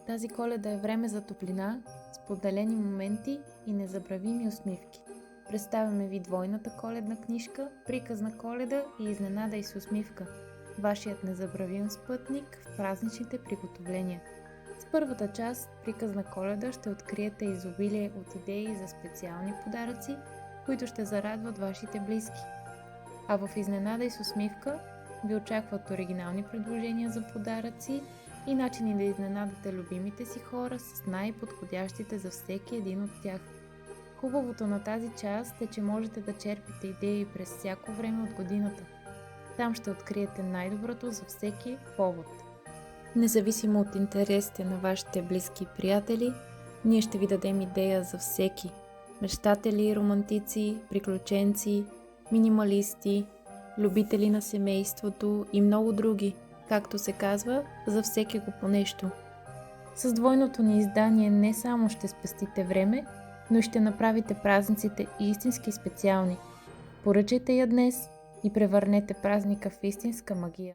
Тази Коледа е време за топлина, споделени моменти и незабравими усмивки. Представяме ви двойната коледна книжка "Приказ на Коледа" и "Изненадай с усмивка", вашият незабравим спътник в празничните приготовления. С първата част "Приказ на Коледа" ще откриете изобилие от идеи за специални подаръци, които ще зарадват вашите близки. А в "Изненадай с усмивка" ви очакват оригинални предложения за подаръци и начини да изненадате любимите си хора с най-подходящите за всеки един от тях. Хубавото на тази част е, че можете да черпите идеи през всяко време от годината. Там ще откриете най-доброто за всеки повод. Независимо от интересите на вашите близки и приятели, ние ще ви дадем идея за всеки. Мечтатели, романтици, приключенци, минималисти, любители на семейството и много други. Както се казва, за всеки го по нещо. С двойното ни издание не само ще спестите време, но и ще направите празниците истински специални. Поръчайте я днес и превърнете празника в истинска магия.